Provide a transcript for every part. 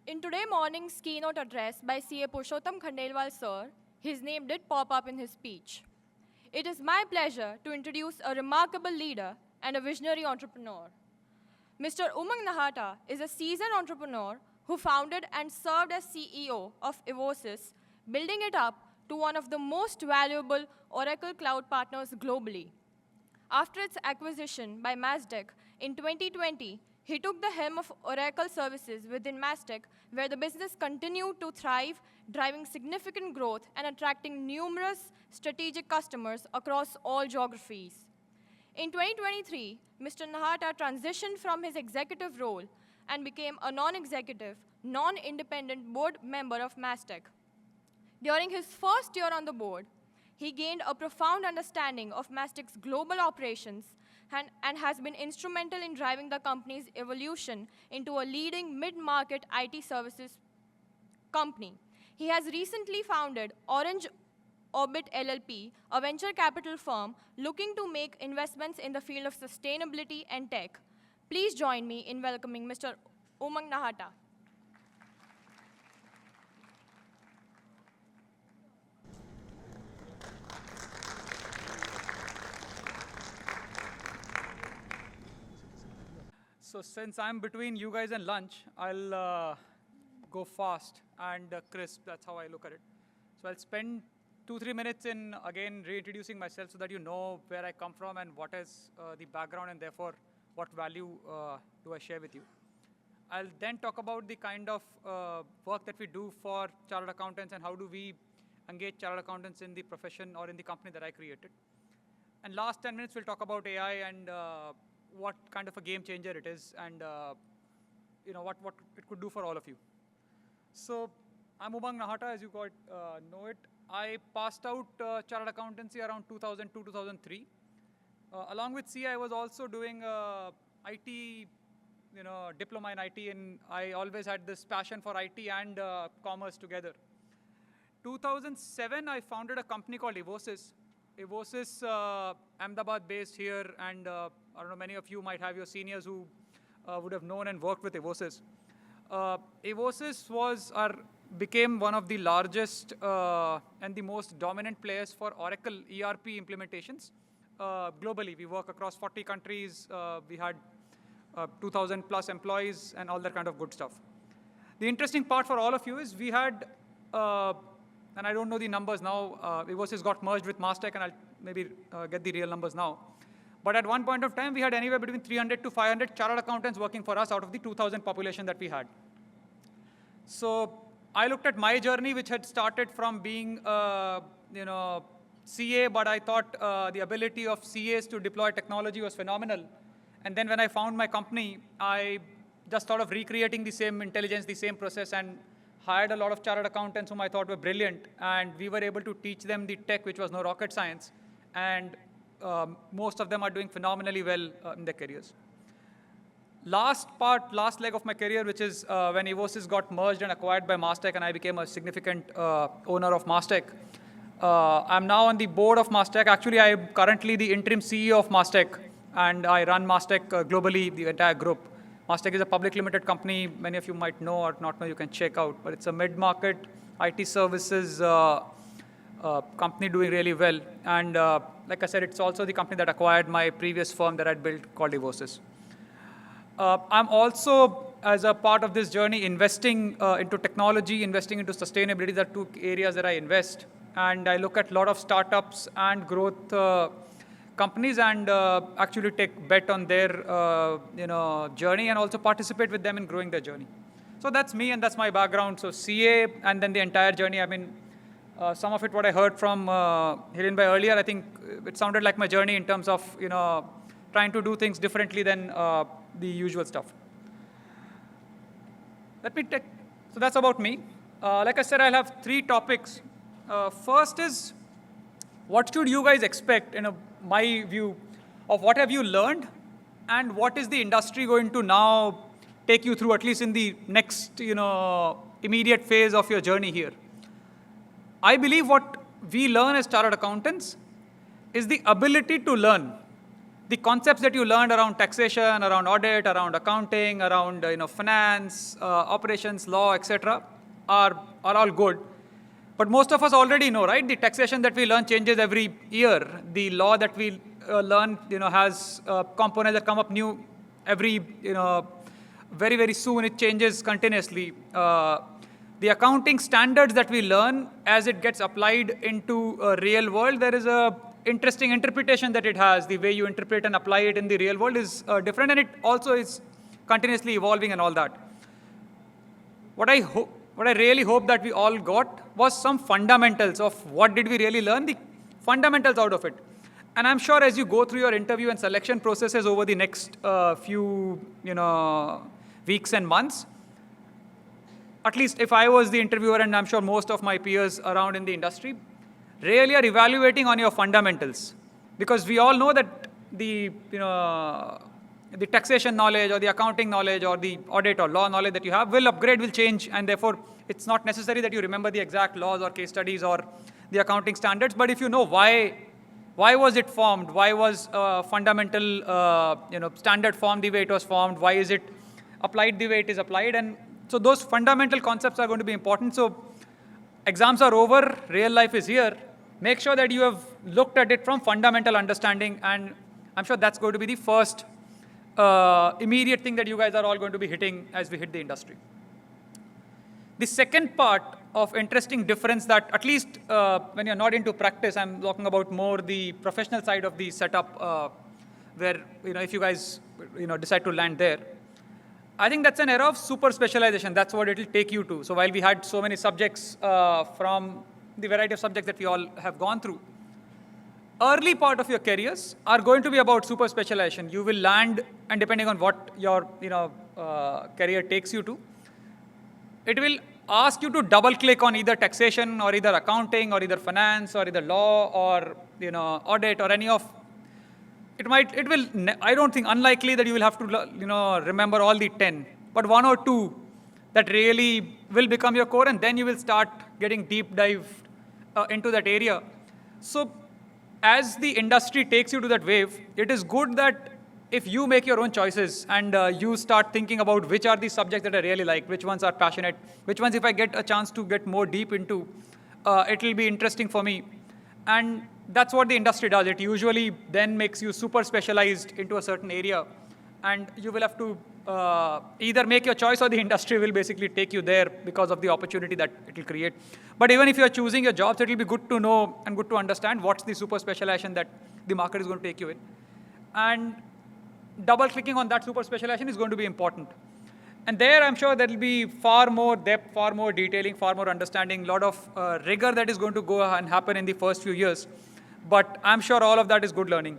In today morning's keynote address by CA Purushottam Khandelwal sir, his name did pop up in his speech. It is my pleasure to introduce a remarkable leader and a visionary entrepreneur. Mr. Umang Nahata is a seasoned entrepreneur who founded and served as CEO of Evosys, building it up to one of the most valuable Oracle Cloud partners globally. After its acquisition by Mastek in 2020, he took the helm of Oracle services within Mastek, where the business continued to thrive, driving significant growth and attracting numerous strategic customers across all geographies. In 2023, Mr. Nahata transitioned from his executive role and became a non-executive, non-independent board member of Mastek. During his first year on the board, he gained a profound understanding of Mastek's global operations and has been instrumental in driving the company's evolution into a leading mid-market IT services company. He has recently founded Orange Orbit LLP, a venture capital firm looking to make investments in the field of sustainability and tech. Please join me in welcoming Mr. Umang Nahata. So since I'm between you guys and lunch, I'll go fast and crisp. That's how I look at it. So I'll spend 2-3 minutes in, again, reintroducing myself so that you know where I come from and what is the background and therefore what value do I share with you. I'll then talk about the kind of work that we do for chartered accountants and how do we engage chartered accountants in the profession or in the company that I created. And last 10 minutes, we'll talk about AI and what kind of a game changer it is and what it could do for all of you. So I'm Umang Nahata, as you got know it. I passed out chartered accountancy around 2002, 2003. Along with CA, I was also doing IT, diploma in IT, and I always had this passion for IT and commerce together. 2007, I founded a company called Evosys. Evosys, Ahmedabad based here, and I don't know, many of you might have your seniors who would have known and worked with Evosys. Evosys became one of the largest and the most dominant players for Oracle ERP implementations globally. We work across 40 countries. We had 2,000 plus employees and all that kind of good stuff. The interesting part for all of you is we had and I don't know the numbers now. Evosys got merged with Mastek, and I'll maybe get the real numbers now. But at one point of time, we had anywhere between 300 to 500 chartered accountants working for us out of the 2,000 population that we had. So I looked at my journey, which had started from being, CA, but I thought the ability of CAs to deploy technology was phenomenal. And then when I found my company, I just thought of recreating the same intelligence, the same process, and hired a lot of chartered accountants whom I thought were brilliant, and we were able to teach them the tech, which was no rocket science, and most of them are doing phenomenally well in their careers. Last leg of my career, which is when Evosys got merged and acquired by Mastek, and I became a significant owner of Mastek. I'm now on the board of Mastek. Actually, I'm currently the interim CEO of Mastek, and I run Mastek globally, the entire group. Mastek is a public limited company. Many of you might know or not know, you can check out. But it's a mid-market IT services company doing really well. And like I said, it's also the company that acquired my previous firm that I'd built called Evosys. I'm also, as a part of this journey, investing into technology, investing into sustainability. There are two areas that I invest. And I look at a lot of startups and growth companies and actually take bet on their journey and also participate with them in growing their journey. So that's me and that's my background. So CA and then the entire journey. I mean, some of it what I heard from Hiren Bhai earlier, I think it sounded like my journey in terms of trying to do things differently than the usual stuff. So that's about me. Like I said, I'll have 3 topics. First is, what should you guys expect, in my view, of what have you learned and what is the industry going to now take you through, at least in the next immediate phase of your journey here. I believe what we learn as chartered accountants is the ability to learn, the concepts that you learned around taxation, around audit, around accounting, around finance, operations, law, etc., are all good. But most of us already know, right? The taxation that we learn changes every year. The law that we learn, has components that come up new every, very, very soon. It changes continuously. The accounting standards that we learn, as it gets applied into a real world, there is a interesting interpretation that it has. The way you interpret and apply it in the real world is different, and it also is continuously evolving and all that. What I really hope that we all got was some fundamentals of what did we really learn, the fundamentals out of it. And I'm sure as you go through your interview and selection processes over the next few, weeks and months, at least if I was the interviewer, and I'm sure most of my peers around in the industry, really are evaluating on your fundamentals. Because we all know that the taxation knowledge or the accounting knowledge or the audit or law knowledge that you have will upgrade, will change, and therefore it's not necessary that you remember the exact laws or case studies or the accounting standards. But if you know why was it formed, why was fundamental standard formed the way it was formed, why is it applied the way it is applied, and so those fundamental concepts are going to be important. So exams are over, real life is here. Make sure that you have looked at it from fundamental understanding, and I'm sure that's going to be the first immediate thing that you guys are all going to be hitting as we hit the industry. The second part of interesting difference that at least when you're not into practice, I'm talking about more the professional side of the setup where, if you guys, decide to land there. I think that's an era of super specialization. That's what it will take you to. So while we had so many subjects from the variety of subjects that we all have gone through, early part of your careers are going to be about super specialization. You will land, and depending on what your career takes you to, it will ask you to double click on either taxation or either accounting or either finance or either law or audit or any of I don't think, unlikely that you will have to remember all the 10, but one or two that really will become your core, and then you will start getting deep dive into that area. So as the industry takes you to that wave, it is good that if you make your own choices and you start thinking about which are the subjects that I really like, which ones are passionate, which ones if I get a chance to get more deep into, it will be interesting for me. And that's what the industry does. It usually then makes you super specialized into a certain area, and you will have to either make your choice or the industry will basically take you there because of the opportunity that it will create. But even if you are choosing your jobs, it will be good to know and good to understand what's the super specialization that the market is going to take you in. And double clicking on that super specialization is going to be important. And there I'm sure there will be far more depth, far more detailing, far more understanding, a lot of rigor that is going to go and happen in the first few years. But I'm sure all of that is good learning.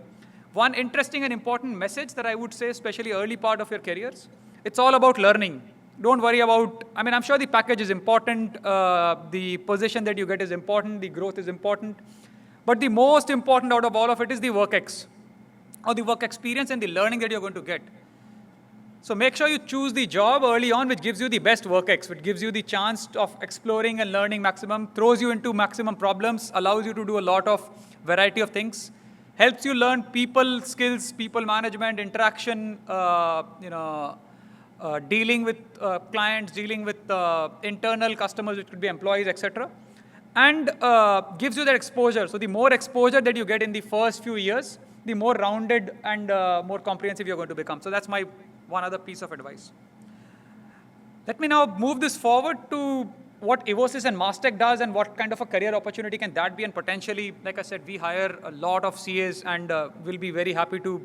One interesting and important message that I would say, especially early part of your careers, it's all about learning. Don't worry about, I'm sure the package is important, the position that you get is important, the growth is important. But the most important out of all of it is the work or the work experience and the learning that you're going to get. So make sure you choose the job early on which gives you the best work which gives you the chance of exploring and learning maximum, throws you into maximum problems, allows you to do a lot of variety of things, helps you learn people skills, people management, interaction, dealing with clients, dealing with internal customers, which could be employees, etc. And gives you that exposure. So the more exposure that you get in the first few years, the more rounded and more comprehensive you're going to become. So that's my one other piece of advice. Let me now move this forward to what Evosys and Mastech does and what kind of a career opportunity can that be. And potentially, like I said, we hire a lot of CAs and we'll be very happy to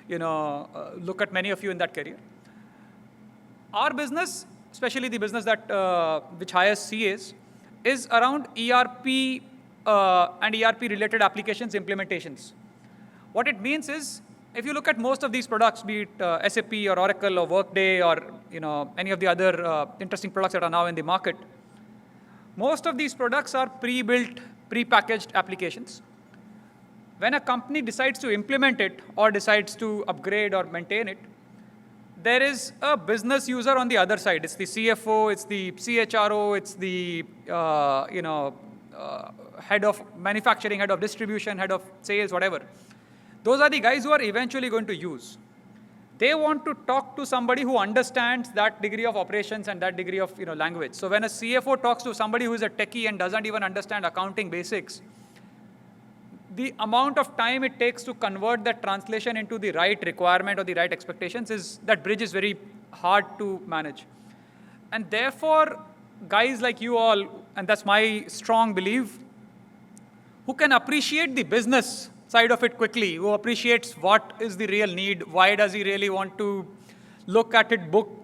look at many of you in that career. Our business, especially the business that which hires CAs, is around ERP and ERP-related applications implementations. What it means is, if you look at most of these products, be it SAP or Oracle or Workday or any of the other interesting products that are now in the market, most of these products are pre-built, pre-packaged applications. When a company decides to implement it or decides to upgrade or maintain it, there is a business user on the other side. It's the CFO, it's the CHRO, it's the head of manufacturing, head of distribution, head of sales, whatever. those are the guys who are eventually going to use. They want to talk to somebody who understands that degree of operations and that degree of language. So when a CFO talks to somebody who is a techie and doesn't even understand accounting basics, the amount of time it takes to convert that translation into the right requirement or the right expectations that bridge is very hard to manage. And therefore, guys like you all, and that's my strong belief, who can appreciate the business side of it quickly, who appreciates what is the real need, why does he really want to look at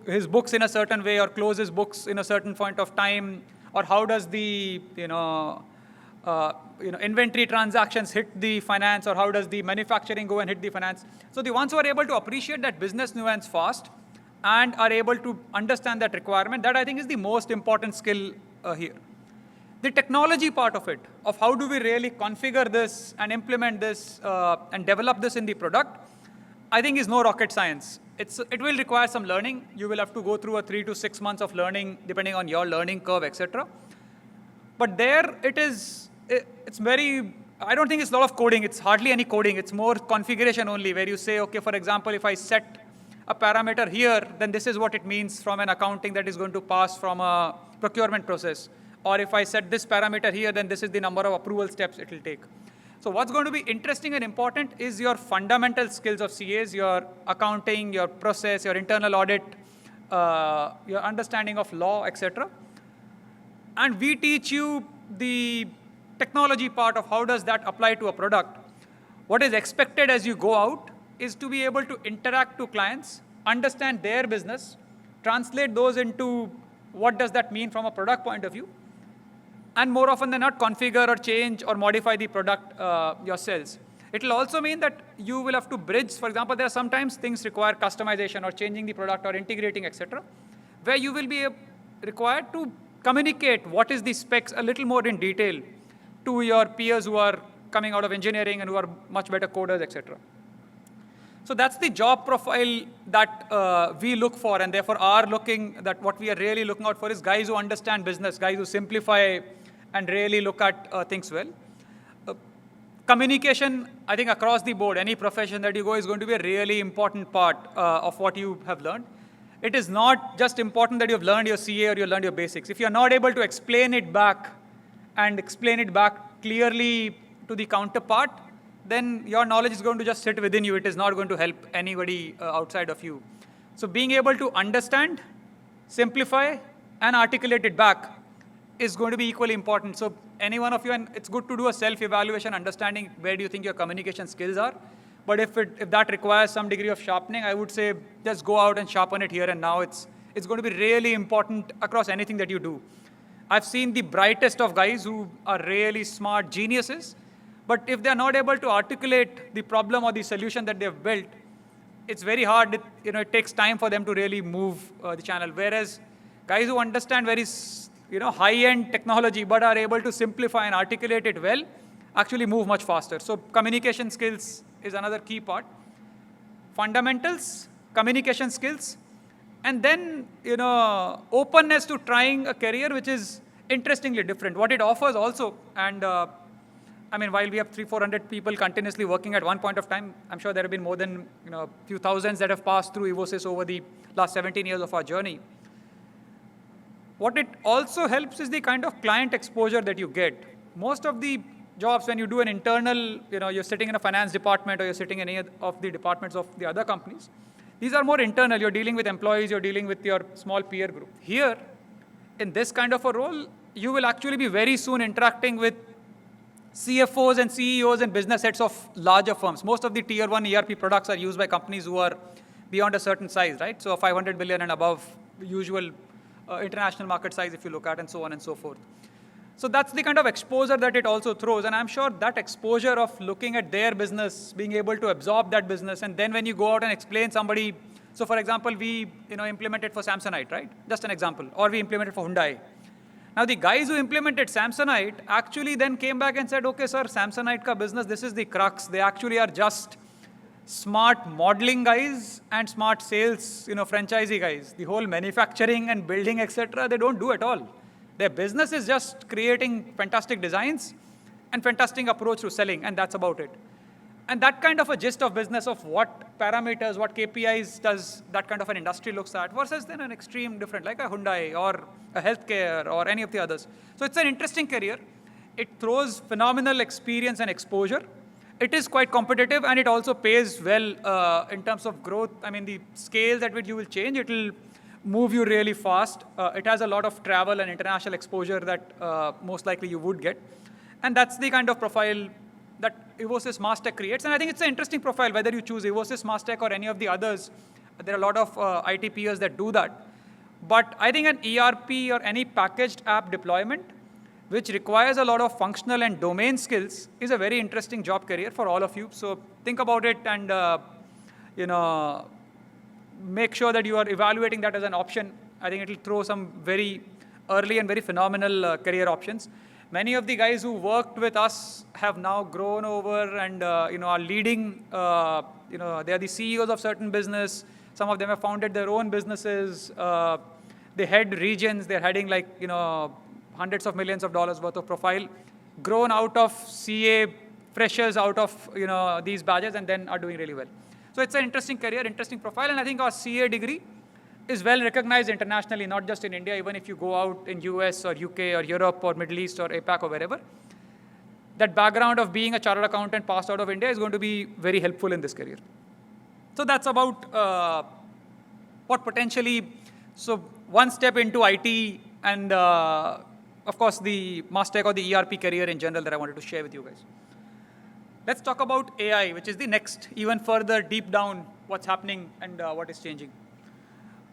his books in a certain way or close his books in a certain point of time, or how does the inventory transactions hit the finance, or how does the manufacturing go and hit the finance. So the ones who are able to appreciate that business nuance fast and are able to understand that requirement, that I think is the most important skill here. The technology part of it, of how do we really configure this and implement this and develop this in the product, I think is no rocket science. It will require some learning. You will have to go through a 3 to 6 months of learning, depending on your learning curve, etc. But there it's very, I don't think it's a lot of coding. It's hardly any coding. It's more configuration only, where you say, okay, for example, if I set a parameter here, then this is what it means from an accounting that is going to pass from a procurement process. Or if I set this parameter here, then this is the number of approval steps it will take. So what's going to be interesting and important is your fundamental skills of CAs, your accounting, your process, your internal audit, your understanding of law, etc. And we teach you the technology part of how does that apply to a product. What is expected as you go out is to be able to interact to clients, understand their business, translate those into what does that mean from a product point of view, and more often than not, configure or change or modify the product yourselves. It will also mean that you will have to bridge. For example, there are sometimes things require customization or changing the product or integrating, etc., where you will be required to communicate what is the specs a little more in detail to your peers who are coming out of engineering and who are much better coders, etc. So that's the job profile that we look for, and therefore are looking, that what we are really looking out for is guys who understand business, guys who simplify and really look at things well. Communication, I think across the board, any profession that you go is going to be a really important part of what you have learned. It is not just important that you have learned your CA or you learned your basics. If you are not able to explain it back and explain it back clearly to the counterpart, then your knowledge is going to just sit within you. It is not going to help anybody outside of you. So being able to understand, simplify, and articulate it back is going to be equally important. So any one of you, and it's good to do a self-evaluation, understanding where do you think your communication skills are. But if that requires some degree of sharpening, I would say just go out and sharpen it here and now. It's going to be really important across anything that you do. I've seen the brightest of guys who are really smart geniuses, but if they're not able to articulate the problem or the solution that they've built, it's very hard. It takes time for them to really move the channel. Whereas guys who understand very high-end technology but are able to simplify and articulate it well actually move much faster. So communication skills is another key part. Fundamentals, communication skills, and then openness to trying a career which is interestingly different. What it offers also, and while we have 300-400 people continuously working at one point of time, I'm sure there have been more than a few thousands that have passed through Evosys over the last 17 years of our journey. What it also helps is the kind of client exposure that you get. Most of the jobs, when you do an internal, you're sitting in a finance department or you're sitting in any of the departments of the other companies, these are more internal. You're dealing with employees, you're dealing with your small peer group. Here, in this kind of a role, you will actually be very soon interacting with CFOs and CEOs and business heads of larger firms. Most of the tier 1 ERP products are used by companies who are beyond a certain size, right? So 500 billion and above, usual international market size if you look at, and so on and so forth. So that's the kind of exposure that it also throws. And I'm sure that exposure of looking at their business, being able to absorb that business, and then when you go out and explain somebody, so for example, we implemented for Samsonite, right? Just an example. Or we implemented for Hyundai. Now the guys who implemented Samsonite actually then came back and said, okay, sir, Samsonite ka business, this is the crux. They actually are just smart modeling guys and smart sales, franchisee guys. The whole manufacturing and building, etc., they don't do at all. Their business is just creating fantastic designs and fantastic approach to selling, and that's about it. And that kind of a gist of business of what parameters, what KPIs does that kind of an industry looks at versus then an extreme different, like a Hyundai or a healthcare or any of the others. So it's an interesting career. It throws phenomenal experience and exposure. It is quite competitive and it also pays well in terms of growth. I mean, the scales at which you will change, it will move you really fast. It has a lot of travel and international exposure that most likely you would get. And that's the kind of profile that Evosys Mastech creates. And I think it's an interesting profile, whether you choose Evosys Mastech or any of the others. There are a lot of IT peers that do that. But I think an ERP or any packaged app deployment, which requires a lot of functional and domain skills, is a very interesting job career for all of you. So think about it and make sure that you are evaluating that as an option. I think it will throw some very early and very phenomenal career options. Many of the guys who worked with us have now grown over and are leading. They are the CEOs of certain business. Some of them have founded their own businesses. They head regions. They're heading hundreds of millions of dollars worth of profile, grown out of CA freshers out of these badges, and then are doing really well. So it's an interesting career, interesting profile, and I think our CA degree is well recognized internationally, not just in India, even if you go out in US or UK or Europe or Middle East or APAC or wherever. That background of being a chartered accountant passed out of India is going to be very helpful in this career. So that's about what potentially, so one step into IT and of course the Mastech or the ERP career in general that I wanted to share with you guys. Let's talk about AI, which is the next, even further deep down what's happening and what is changing.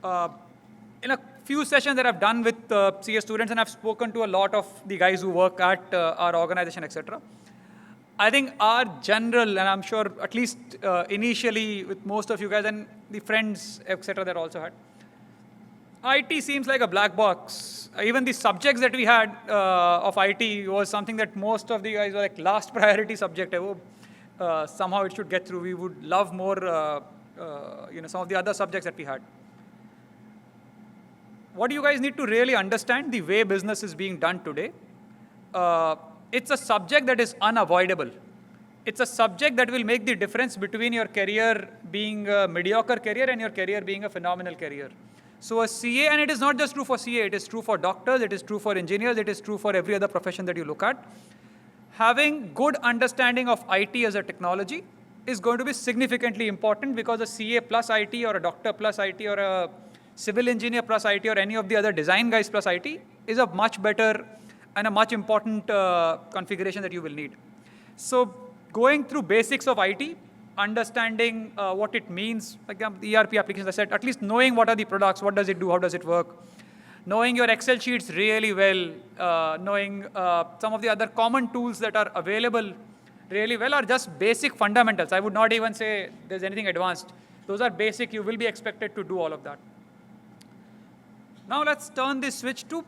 In a few sessions that I've done with CA students, and I've spoken to a lot of the guys who work at our organization, etc. I think our general, and I'm sure at least initially with most of you guys and the friends, etc. that also had, IT seems like a black box. Even the subjects that we had of IT was something that most of the guys were like last priority subject. Somehow it should get through. We would love more, some of the other subjects that we had. What do you guys need to really understand the way business is being done today? It's a subject that is unavoidable. It's a subject that will make the difference between your career being a mediocre career and your career being a phenomenal career. So a CA, and it is not just true for CA, it is true for doctors, it is true for engineers, it is true for every other profession that you look at. Having good understanding of IT as a technology is going to be significantly important, because a CA plus IT or a doctor plus IT or a civil engineer plus IT or any of the other design guys plus IT is a much better and a much important configuration that you will need. So going through basics of IT, understanding what it means, like the ERP applications, I said, at least knowing what are the products, what does it do, how does it work, knowing your Excel sheets really well, knowing some of the other common tools that are available really well are just basic fundamentals. I would not even say there's anything advanced. Those are basic. You will be expected to do all of that. Now let's turn this switch to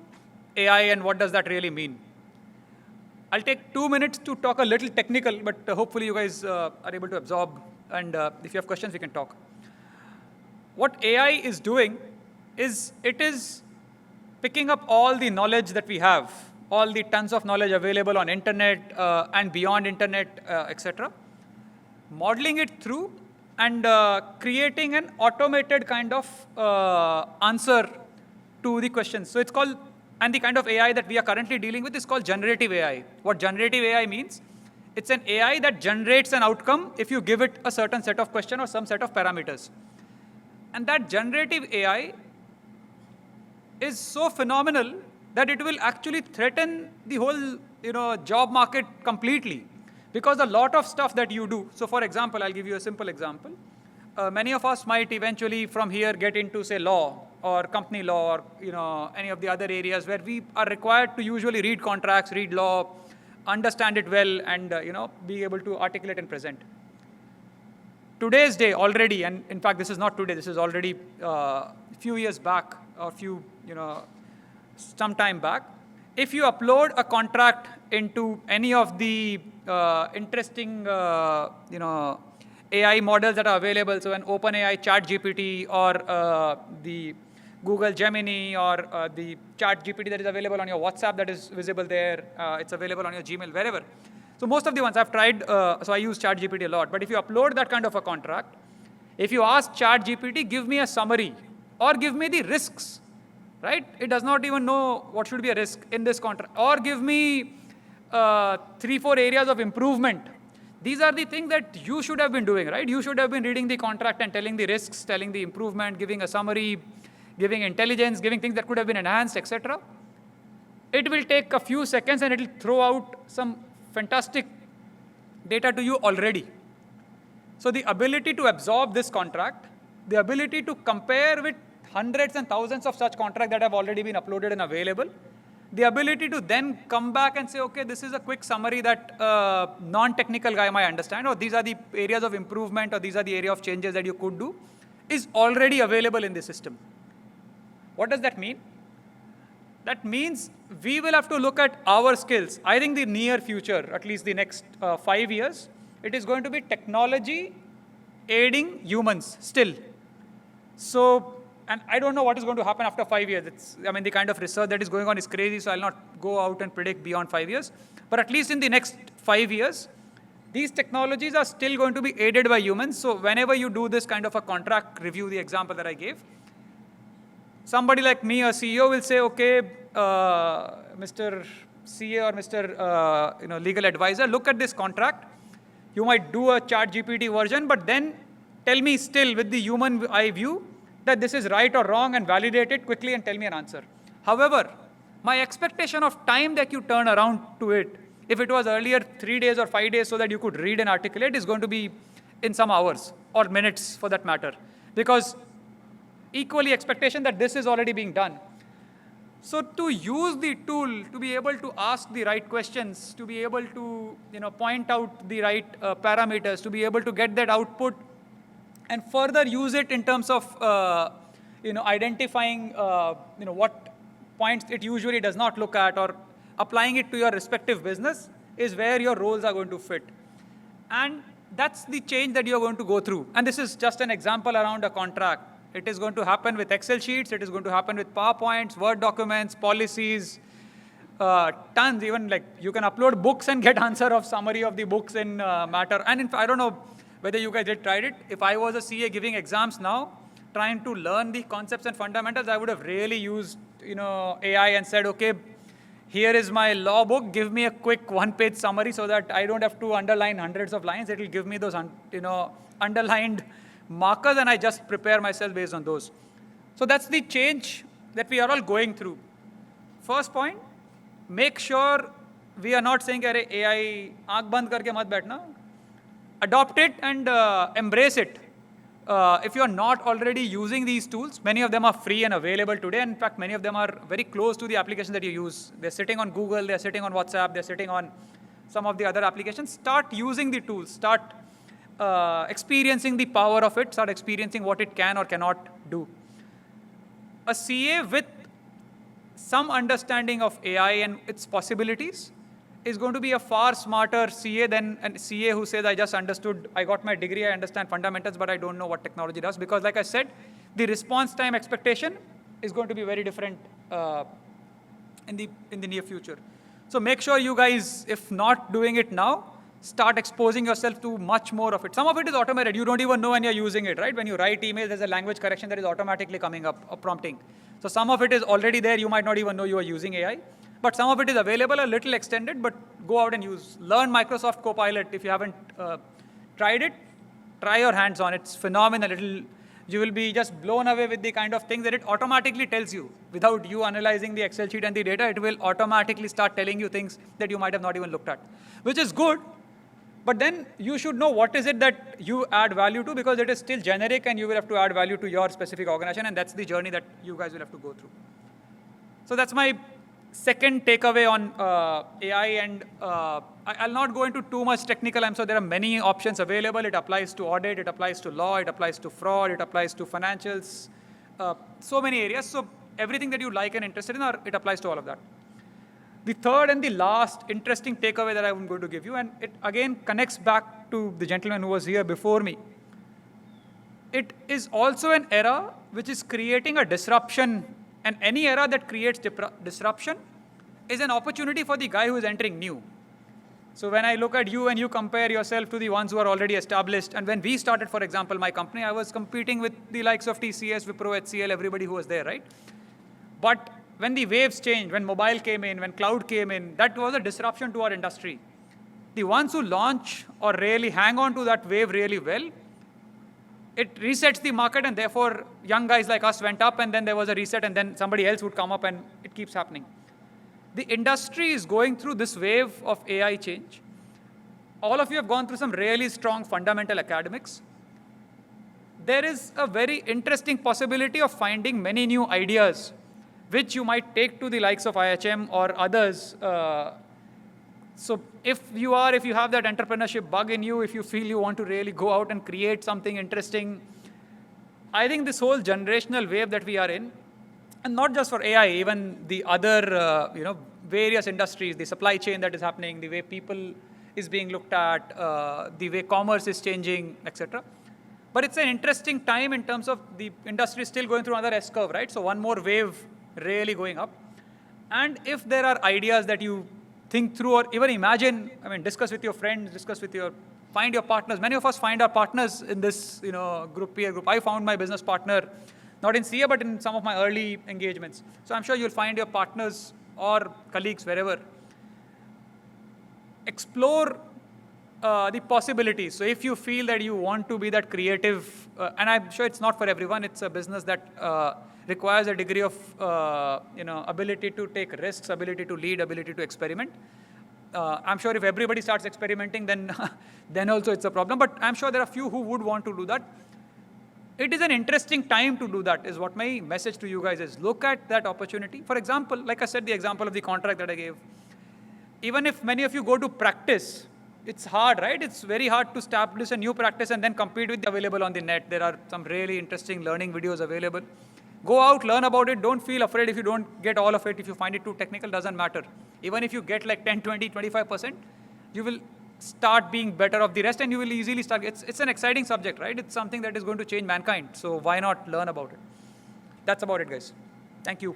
AI and what does that really mean. I'll take 2 minutes to talk a little technical, but hopefully you guys are able to absorb, and if you have questions, we can talk. What AI is doing is it is picking up all the knowledge that we have, all the tons of knowledge available on internet and beyond internet, etc., modeling it through and creating an automated kind of answer to the questions. So it's called, and the kind of AI that we are currently dealing with is called generative AI. What generative AI means? It's an AI that generates an outcome if you give it a certain set of questions or some set of parameters. And that generative AI is so phenomenal that it will actually threaten the whole job market completely. Because a lot of stuff that you do, so for example, I'll give you a simple example. Many of us might eventually from here get into, say, law or company law or any of the other areas where we are required to usually read contracts, read law, understand it well, and be able to articulate and present. Today's day already, and in fact this is not today, this is already a few years back, or some time back, if you upload a contract into any of the interesting AI models that are available, so an OpenAI ChatGPT or the Google Gemini or the ChatGPT that is available on your WhatsApp that is visible there, it's available on your Gmail, wherever. So most of the ones I've tried, so I use ChatGPT a lot, but if you upload that kind of a contract, if you ask ChatGPT, give me a summary or give me the risks, right? It does not even know what should be a risk in this contract, or give me 3-4 areas of improvement. These are the things that you should have been doing, right? You should have been reading the contract and telling the risks, telling the improvement, giving a summary, giving intelligence, giving things that could have been enhanced, etc. It will take a few seconds and it will throw out some fantastic data to you already. So the ability to absorb this contract, the ability to compare with hundreds and thousands of such contracts that have already been uploaded and available, the ability to then come back and say, okay, this is a quick summary that non-technical guy might understand, or these are the areas of improvement, or these are the area of changes that you could do, is already available in the system. What does that mean? That means we will have to look at our skills. I think the near future, at least the next 5 years, it is going to be technology aiding humans still. So, and I don't know what is going to happen after 5 years. I mean, the kind of research that is going on is crazy, so I'll not go out and predict beyond 5 years. But at least in the next 5 years, these technologies are still going to be aided by humans. So whenever you do this kind of a contract review, the example that I gave, somebody like me, a CEO, will say, okay, Mr. CA or Mr. Legal advisor, look at this contract. You might do a ChatGPT version, but then tell me still with the human eye view that this is right or wrong, and validate it quickly and tell me an answer. However, my expectation of time that you turn around to it, if it was earlier 3 days or 5 days so that you could read and articulate, is going to be in some hours or minutes for that matter. Because equally expectation that this is already being done. So to use the tool, to be able to ask the right questions, to be able to point out the right parameters, to be able to get that output and further use it in terms of identifying what points it usually does not look at, or applying it to your respective business, is where your roles are going to fit. And that's the change that you're going to go through. And this is just an example around a contract. It is going to happen with Excel sheets. It is going to happen with PowerPoints, Word documents, policies, tons. Even like you can upload books and get answer of summary of the books in Matter. And I don't know whether you guys tried it. If I was a CA giving exams now, trying to learn the concepts and fundamentals, I would have really used AI and said, okay, here is my law book. Give me a quick one-page summary so that I don't have to underline hundreds of lines. It will give me those underlined markers, and I just prepare myself based on those. So that's the change that we are all going through. First point, make sure we are not saying, "Arey AI, aankh band karke mat baithna." Adopt it and embrace it. If you are not already using these tools, many of them are free and available today. In fact, many of them are very close to the application that you use. They're sitting on Google, they're sitting on WhatsApp, they're sitting on some of the other applications. Start using the tools. Start experiencing the power of it. Start experiencing what it can or cannot do. A CA with some understanding of AI and its possibilities is going to be a far smarter CA than a CA who says, I just understood, I got my degree, I understand fundamentals, but I don't know what technology does. Because like I said, the response time expectation is going to be very different in the near future. So make sure you guys, if not doing it now, start exposing yourself to much more of it. Some of it is automated. You don't even know when you're using it, right? When you write emails, there's a language correction that is automatically coming up, a prompting. So some of it is already there. You might not even know you are using AI. But some of it is available, a little extended, but go out and use. Learn Microsoft Copilot. If you haven't tried it, try your hands on it. It's phenomenal. You will be just blown away with the kind of things that it automatically tells you. Without you analyzing the Excel sheet and the data, it will automatically start telling you things that you might have not even looked at, which is good. But then you should know what is it that you add value to, because it is still generic and you will have to add value to your specific organization, and that's the journey that you guys will have to go through. So that's my second takeaway on AI, and I'll not go into too much technical. I'm sure there are many options available. It applies to audit, it applies to law, it applies to fraud, it applies to financials, so many areas. So everything that you like and interested in, it applies to all of that. The third and the last interesting takeaway that I'm going to give you, and it again connects back to the gentleman who was here before me. It is also an era which is creating a disruption, and any era that creates disruption is an opportunity for the guy who is entering new. So when I look at you and you compare yourself to the ones who are already established, and when we started, for example, my company, I was competing with the likes of TCS, Wipro, HCL, everybody who was there, right? But when the waves changed, when mobile came in, when cloud came in, that was a disruption to our industry. The ones who launch or really hang on to that wave really well, it resets the market, and therefore young guys like us went up, and then there was a reset, and then somebody else would come up, and it keeps happening. The industry is going through this wave of AI change. All of you have gone through some really strong fundamental academics. There is a very interesting possibility of finding many new ideas which you might take to the likes of IHM or others. So if you have that entrepreneurship bug in you, if you feel you want to really go out and create something interesting, I think this whole generational wave that we are in, and not just for AI, even the other, various industries, the supply chain that is happening, the way people is being looked at, the way commerce is changing, etc. But it's an interesting time in terms of the industry is still going through another S-curve, right? So one more wave really going up. And if there are ideas that you think through or even imagine, discuss with your friends, find your partners. Many of us find our partners in this, peer group. I found my business partner, not in CA, but in some of my early engagements. So I'm sure you'll find your partners or colleagues wherever. Explore the possibilities. So if you feel that you want to be that creative, and I'm sure it's not for everyone, it's a business that requires a degree of ability to take risks, ability to lead, ability to experiment. I'm sure if everybody starts experimenting, then then also it's a problem. But I'm sure there are few who would want to do that. It is an interesting time to do that, is what my message to you guys is. Look at that opportunity. For example, like I said, the example of the contract that I gave. Even if many of you go to practice, it's hard, right? It's very hard to establish a new practice and then compete with the available on the net. There are some really interesting learning videos available. Go out, learn about it. Don't feel afraid if you don't get all of it. If you find it too technical, doesn't matter. Even if you get like 10, 20, 25%, you will start being better of the rest, and you will easily start. It's an exciting subject, right? It's something that is going to change mankind. So why not learn about it? That's about it, guys. Thank you.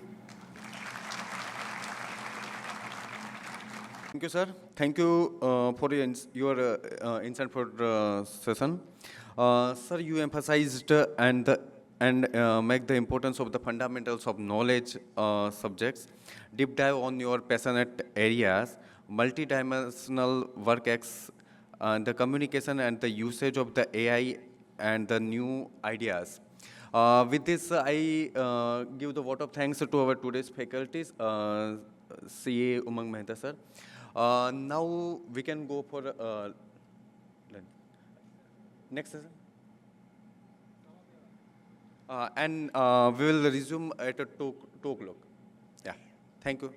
Thank you, sir. Thank you for your insight for session. Sir, you emphasized and make the importance of the fundamentals of knowledge subjects, deep dive on your passionate areas, multidimensional work the communication and the usage of the AI and the new ideas. With this, I give the vote of thanks to our today's faculties, CA Umang Nahata, sir. Now we can go for next session. And we will resume at 2 o'clock. Yeah, thank you.